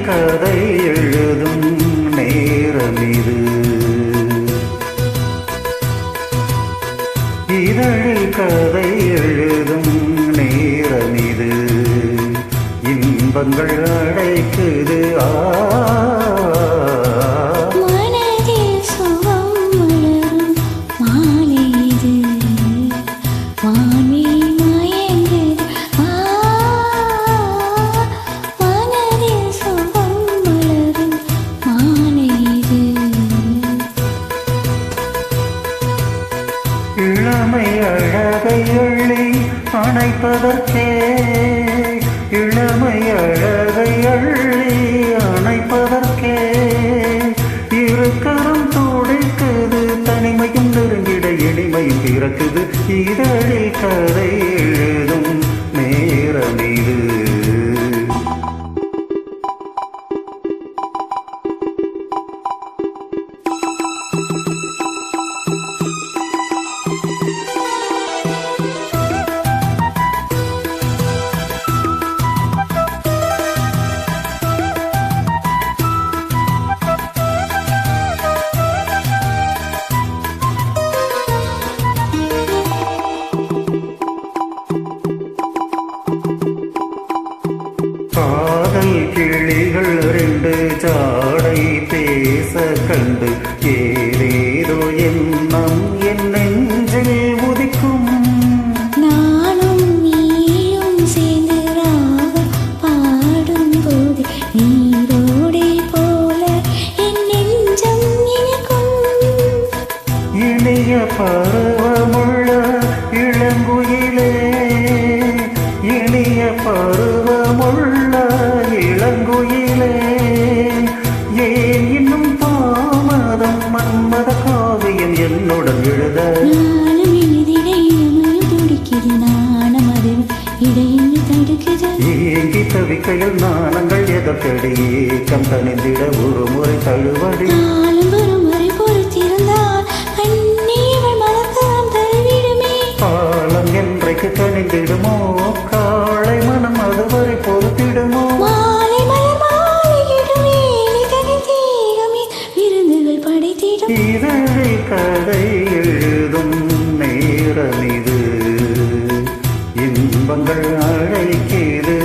கதை எழுதும் நேரம் இது. இதழில் கதை எழுதும் நேரம் இது. இன்பங்கள் அடைக்குது மனதில் சுகம் மலரும் மாலை இது. வானி மயங்குது மனதில் சுகம் மலரும் மாலை இது. இளமை அழகை அள்ளி அணைப்பதற்கே, இளமை அழகை அள்ளி அணைப்பதற்கே இருக்கரம் துடைக்குது. தனிமையும் நெருங்கிட இனிமையும் பிறக்குது. இதழில் கதை எழுதும் நேரம் இது. காதல் கிளிகள் ரெண்டு ஜாடை பேச கண்டு ஏதேதோ எண்ணம் என் நெஞ்சில் உதிக்கும். நானும் நீயும் சேர்ந்து ராகம் பாடும்போது நீரோடை போல என் நெஞ்சம் இனிக்கும். இனிய பருவமுள்ள இளங்குயிலே, இனிய பருவமுள்ள இளங்குயிலே, ஏன் இன்னும் தாமதம்? மன்மத காவியம் என்னுடன் எழுத நானும் எழுதிட இளமையில் துடிக்குது. நாணம் அது இடையில் தடுக்குது. ஏங்கி தவிக்கையில் நாணங்கள் எதற்கடி? ஏக்கம் தனிந்திட ஒரு முறை தழுவடி. காலம் ஒரு முறை பொறுத்திருந்தால் கண்ணீவள் மறக்கலாம் தழுவிடுமே. காலம் என்றைக்கு தனிந்திடுமோ? காளை மனம் அதுவரை பொறுத்திடுமோ? மாலை மலர் மாலையிடும் வேலை தனித்தீருமே விருந்துகள் படைத்திடும். இதழில் கதை எழுதும் நேரம் இது. இன்பங்கள் அழைக்கிறது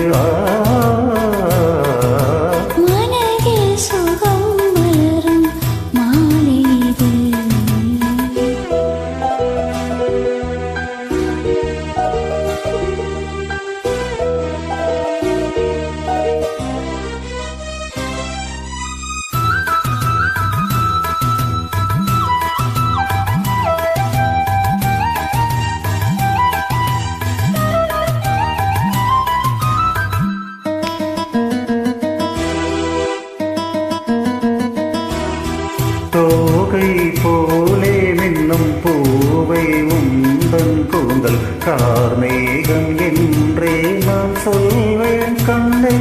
மனதில் சுகம் மலரும் மாலை இது. தோகை போலே மின்னும் பூவை உந்தன் கூந்தல் கார்மேகம் என்றே நான் சொல்வேன் கண்ணே.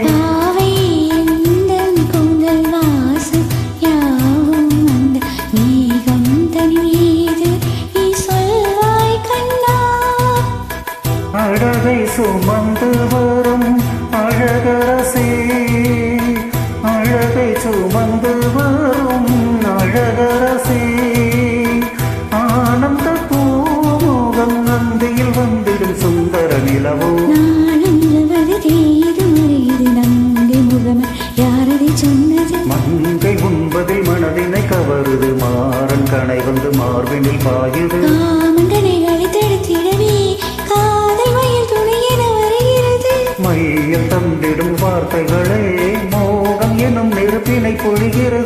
பாவை எந்தன் கூந்தல் வாசம் யாவும் அந்த மேகம் தனி மீது நீ சொல்வாய் கண்ணா. அழகை சுமந்து வரும் அழகரசே, அழகை சுமந்து வரும் அழகரசே, ஆனந்த பூமுகம் நந்தியில் வந்திடும் சுந்தர நிலவோ. நானும் நிலவது தேது மறையுது நங்கை முகம யாரதை சொன்னது? மங்கை உண்பதில் மனதினை கவருது. மாறன் கணை வந்து மார்பினில் பாயுது. காமங்கனைகளை தடுத்திடவே காதல் மயில் துணை என வருகிறது. மையம் தந்திடும் வார்த்தைகளே மோகம் எனும் நெருப்பினை பொழிகிறது.